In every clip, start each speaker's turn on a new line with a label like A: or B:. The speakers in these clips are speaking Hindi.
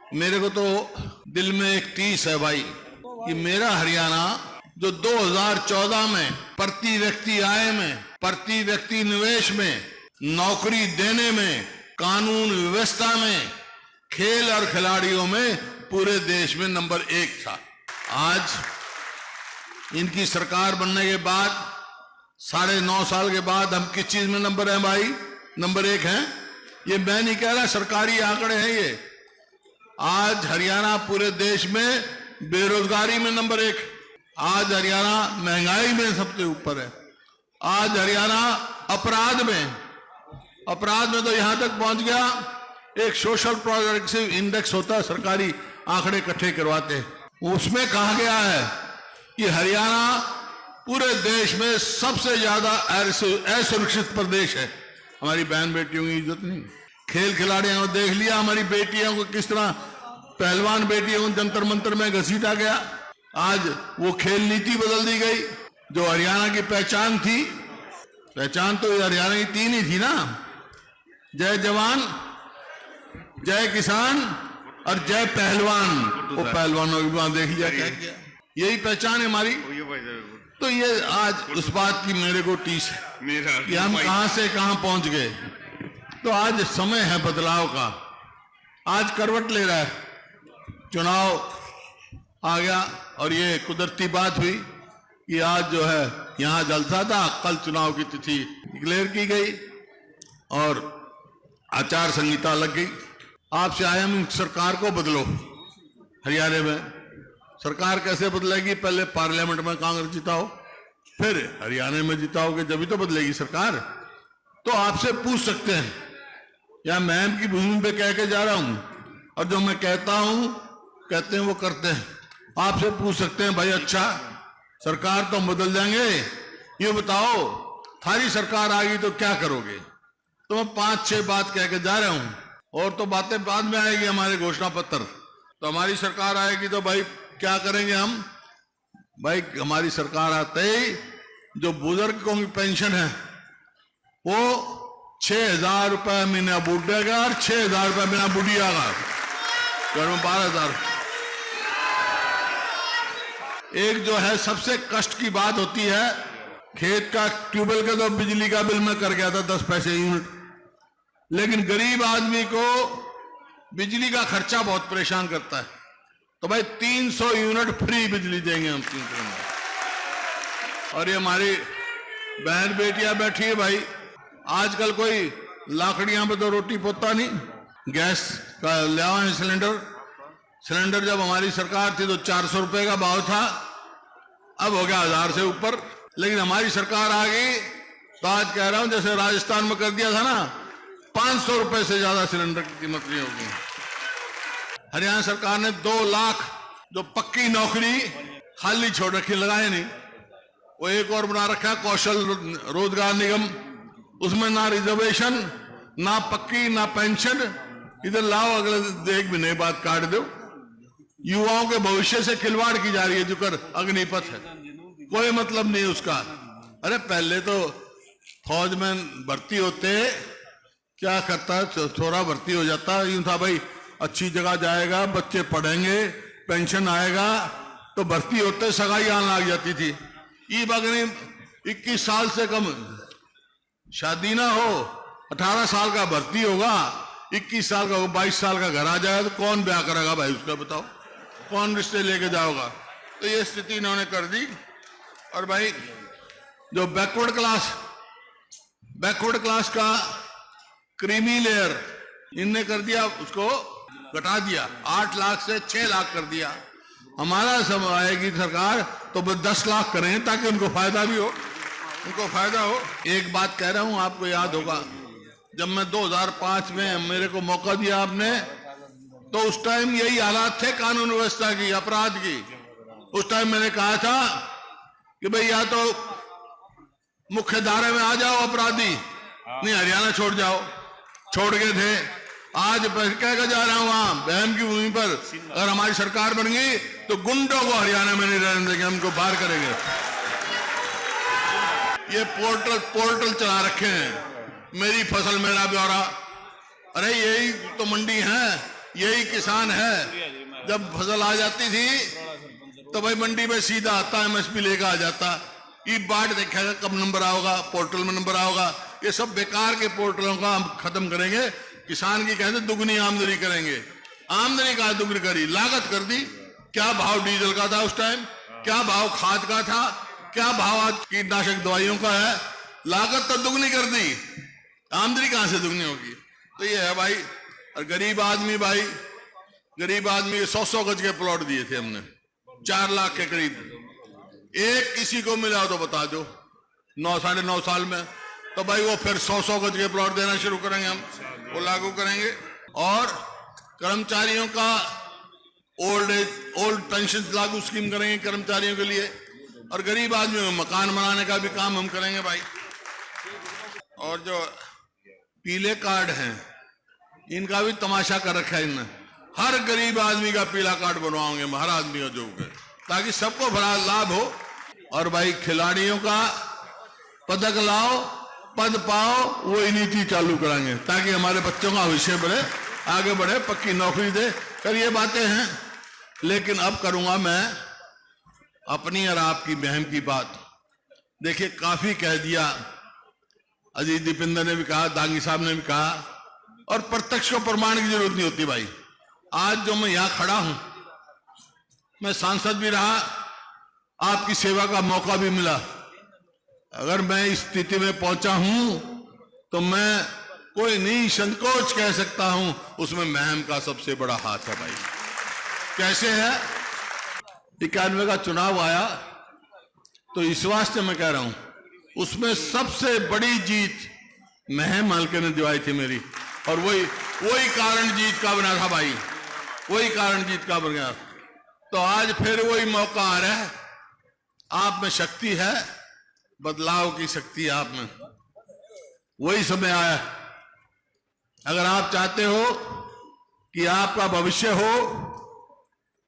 A: मेरे को तो दिल में एक टीस है भाई कि मेरा हरियाणा जो 2014 में प्रति व्यक्ति आय में, प्रति व्यक्ति निवेश में, नौकरी देने में, कानून व्यवस्था में, खेल और खिलाड़ियों में पूरे देश में नंबर 1 था। आज इनकी सरकार बनने के बाद 9.5 साल के बाद हम किस चीज में नंबर है भाई? नंबर 1 है। ये मैं नहीं कह रहा, सरकारी आंकड़े हैं ये। आज हरियाणा पूरे देश में बेरोजगारी में नंबर 1। आज हरियाणा महंगाई में सबसे ऊपर है। आज हरियाणा अपराध में तो यहां तक पहुंच गया, एक सोशल प्रोग्रेसिव इंडेक्स होता है, सरकारी आंकड़े इकट्ठे करवाते हैं, उसमें कहा गया है कि हरियाणा पूरे देश में सबसे ज्यादा असुरक्षित प्रदेश है। हमारी बहन बेटियों की इज्जत नहीं। खेल खिलाड़ियों को देख लिया, हमारी बेटियों को किस तरह, पहलवान बेटियों को जंतर मंतर में घसीटा गया। आज वो खेल नीति बदल दी गई। जो हरियाणा की पहचान थी, पहचान तो हरियाणा की 3 ही थी ना, जय जवान, जय किसान और जय पहलवान। वो पहलवानों की बात देख लिया, क्या किया, यही पहचान है हमारी। तो ये आज उस बात की मेरे को टीस है कि हम कहां से कहां पहुंच गए। तो आज समय है बदलाव का, आज करवट ले रहा है, चुनाव आ गया और ये कुदरती बात हुई कि आज जो है यहां जलसा था, कल चुनाव की तिथि डिक्लेयर की गई और आचार संहिता लग गई। आपसे आए हम सरकार को बदलो। हरियाणा में सरकार कैसे बदलेगी? पहले पार्लियामेंट में कांग्रेस जिताओ, फिर हरियाणा में जिताओगे, जब भी तो बदलेगी सरकार। तो आपसे पूछ सकते हैं, या मैं की भूमि पे कह के जा रहा हूं और जो मैं कहता हूं कहते हैं वो करते हैं। आपसे पूछ सकते हैं, भाई अच्छा सरकार तो बदल जाएंगे, ये बताओ थारी सरकार आ गई तो क्या करोगे? तो मैं 5-6 बात कह के जा रहा हूं और तो बातें बाद में आएगी हमारे घोषणा पत्र। तो हमारी सरकार आएगी तो भाई क्या करेंगे हम? भाई हमारी सरकार आते ही जो बुजुर्गों की पेंशन है वो 6,000 रुपए महीना बूढ़े का और 6,000 रुपए महीना बुढ़िया का, घर में 12,000। एक जो है सबसे कष्ट की बात होती है, खेत का ट्यूबवेल का तो बिजली का बिल में कर गया था 10 पैसे यूनिट, लेकिन गरीब आदमी को बिजली का खर्चा बहुत परेशान करता है। तो भाई 300 यूनिट फ्री बिजली देंगे हम 300 यूनिट। और ये हमारी बहन बेटियां बैठी है भाई, आजकल कोई लाकड़ियां पे तो रोटी पोता नहीं, गैस का ले आए सिलेंडर जब हमारी सरकार थी तो 400 रुपए का भाव था, अब हो गया 1000 से ऊपर। लेकिन हमारी सरकार आ गई तो आज कह रहा हूं जैसे राजस्थान में कर दिया था ना, 500 रुपए से ज्यादा सिलेंडर की कीमत नहीं होगी। हरियाणा सरकार ने 2 लाख जो पक्की नौकरी खाली छोड़ रखी, लगाए नहीं, वो एक और बना रखा है कौशल रोजगार निगम, उसमें ना रिजर्वेशन, ना पक्की, ना पेंशन। इधर लाओ, अगले एक भी नई बात काट दो। युवाओं के भविष्य से खिलवाड़ की जा रही है, जो कर अग्निपथ है, कोई मतलब नहीं उसका। अरे पहले तो फौज में भर्ती होते क्या करता, थोड़ा भर्ती हो जाता, यूं था भाई अच्छी जगह जाएगा, बच्चे पढ़ेंगे, पेंशन आएगा, तो भर्ती होते सगाई आने लग जाती थी। ये बगनी 21 साल से कम शादी ना हो, 18 साल का भर्ती होगा, 21 साल का 22 साल का घर आ जाएगा, तो कौन ब्याह करेगा भाई उसका? बताओ कौन रिश्ते लेके जाओगा? तो ये स्थिति इन्होंने कर दी। और भाई जो बैकवर्ड क्लास का क्रीमी लेयर इनने कर दिया, उसको घटा दिया, 8 लाख से 6 लाख कर दिया। हमारा समय आएगी सरकार तो 10 लाख करें ताकि उनको फायदा भी हो, उनको फायदा हो। एक बात कह रहा हूं, आपको याद होगा जब मैं 2005 में मेरे को मौका दिया आपने, तो उस टाइम यही हालात थे कानून व्यवस्था की, अपराध की। उस टाइम मैंने कहा था कि भाई या तो मुख्य धारा में आ जाओ अपराधी, नहीं हरियाणा छोड़ जाओ, छोड़ गए थे। आज कह कर जा रहा हूं, वहां बहन की भूमि पर अगर हमारी सरकार बन गई तो गुंडों को हरियाणा में नहीं रहने देंगे, हमको बाहर करेंगे। ये पोर्टल चला रखे हैं, मेरी फसल मेरा ब्यौरा। अरे यही तो मंडी है यही किसान है। जब फसल आ जाती थी तो भाई मंडी में सीधा आता, एमएसपी लेकर आ जाता। ई बाट देखेगा कब नंबर आओगा, पोर्टल में नंबर आओगा। ये सब बेकार के पोर्टलों का हम खत्म करेंगे। किसान की कहते दुगनी आमदनी करेंगे। आमदनी का दुगनी करी, लागत कर दी। क्या भाव डीजल का था उस टाइम, क्या भाव खाद का था, क्या भाव आज कीटनाशक दवाइयों का है। लागत तो दुगनी कर दी, आमदनी कहां से दुगनी होगी। तो ये है भाई। और गरीब आदमी भाई, गरीब आदमी 100-100 गज के प्लॉट दिए थे हमने, 4 लाख के करीब। एक किसी को मिला हो तो बता दो 9-9.5 साल में, तो भाई वो फिर 100-100 गज के प्लॉट देना शुरू करेंगे, हम वो लागू करेंगे। और कर्मचारियों का ओल्ड पेंशन लागू स्कीम करेंगे कर्मचारियों के लिए। और गरीब आदमी को मकान बनाने का भी काम हम करेंगे भाई। और जो पीले कार्ड हैं इनका भी तमाशा कर रखा है इनने। हर गरीब आदमी का पीला कार्ड बनवाओगे, हर आदमी का जो है, ताकि सबको बड़ा लाभ हो। और भाई खिलाड़ियों का पदक लाओ, पद पाओ, वो नीति चालू कराएंगे ताकि हमारे बच्चों का भविष्य बढ़े, आगे बढ़े, पक्की नौकरी दे। कर ये बातें हैं। लेकिन अब करूंगा मैं अपनी और आपकी बहन की बात। देखिए काफी कह दिया, अजीत दीपेंद्र ने भी कहा, दांगी साहब ने भी कहा, और प्रत्यक्ष को प्रमाण की जरूरत नहीं होती भाई। आज जो मैं यहां खड़ा हूं, मैं सांसद भी रहा, आपकी सेवा का मौका भी मिला। अगर मैं इस स्थिति में पहुंचा हूं तो मैं कोई नहीं संकोच कह सकता हूं, उसमें महम का सबसे बड़ा हाथ है भाई। कैसे है? 91 का चुनाव आया तो इस वास्ते मैं कह रहा हूं, उसमें सबसे बड़ी जीत महम हल्के ने दिवाई थी मेरी। और वही कारण जीत का बना था भाई, वही कारण जीत का बन गया। तो आज फिर वही मौका आ रहा है। आप में शक्ति है, बदलाव की शक्ति आप में, वही समय आया है। अगर आप चाहते हो कि आपका भविष्य हो,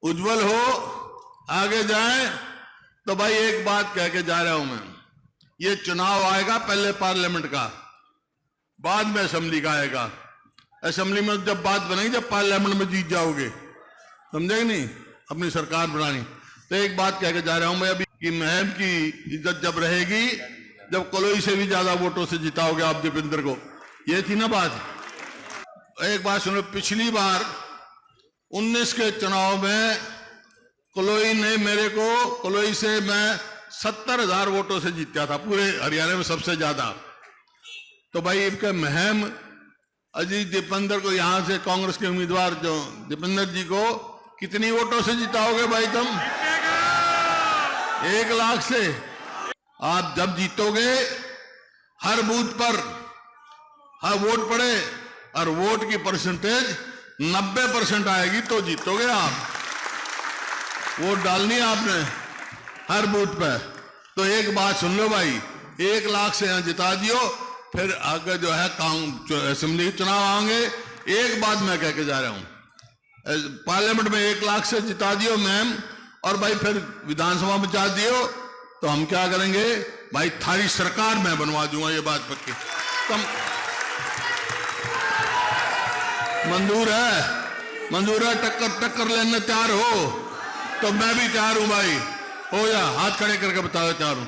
A: उज्जवल हो, आगे जाए, तो भाई एक बात कह के जा रहा हूं मैं, ये चुनाव आएगा पहले पार्लियामेंट का, बाद में असेंबली का आएगा। असेंबली में जब बात बनेगी जब पार्लियामेंट में जीत जाओगे, समझे नहीं, अपनी सरकार बनानी। तो एक बात कह के जा रहा हूं मैं अभी कि महम की इज्जत जब रहेगी जब कलोई से भी ज्यादा वोटों से जिताओगे आप दीपेंद्र को। ये थी ना बात। एक बात सुनो, पिछली बार 19 के चुनाव में कलोई ने मेरे को, कलोई से मैं 70,000 वोटों से जीता था, पूरे हरियाणा में सबसे ज्यादा। तो भाई इनके महम अजीत दीपेंद्र को, यहां से कांग्रेस के उम्मीदवार जो दीपेंद्र जी को कितनी वोटों से जिताओगे भाई तुम? 1 लाख से। आप जब जीतोगे हर बूथ पर हर वोट पड़े और वोट की परसेंटेज 90% आएगी तो जीतोगे आप। वोट डालनी है आपने हर बूथ पे। तो एक बात सुन लो भाई, 1 लाख से यहां जिता दियो, फिर आगे जो है असेंबली चुनाव आएंगे। एक बात मैं कह के जा रहा हूं, पार्लियामेंट में 1 लाख से जिता दियो मैम, और भाई फिर विधानसभा में जा दियो, तो हम क्या करेंगे भाई, थारी सरकार मैं बनवा दूंगा, ये बात पक्की। तुम मंजूर है टक्कर लेने तैयार हो? तो मैं भी तैयार हूं भाई। हो जा, हाथ खड़े करके बताओ तैयार हूं।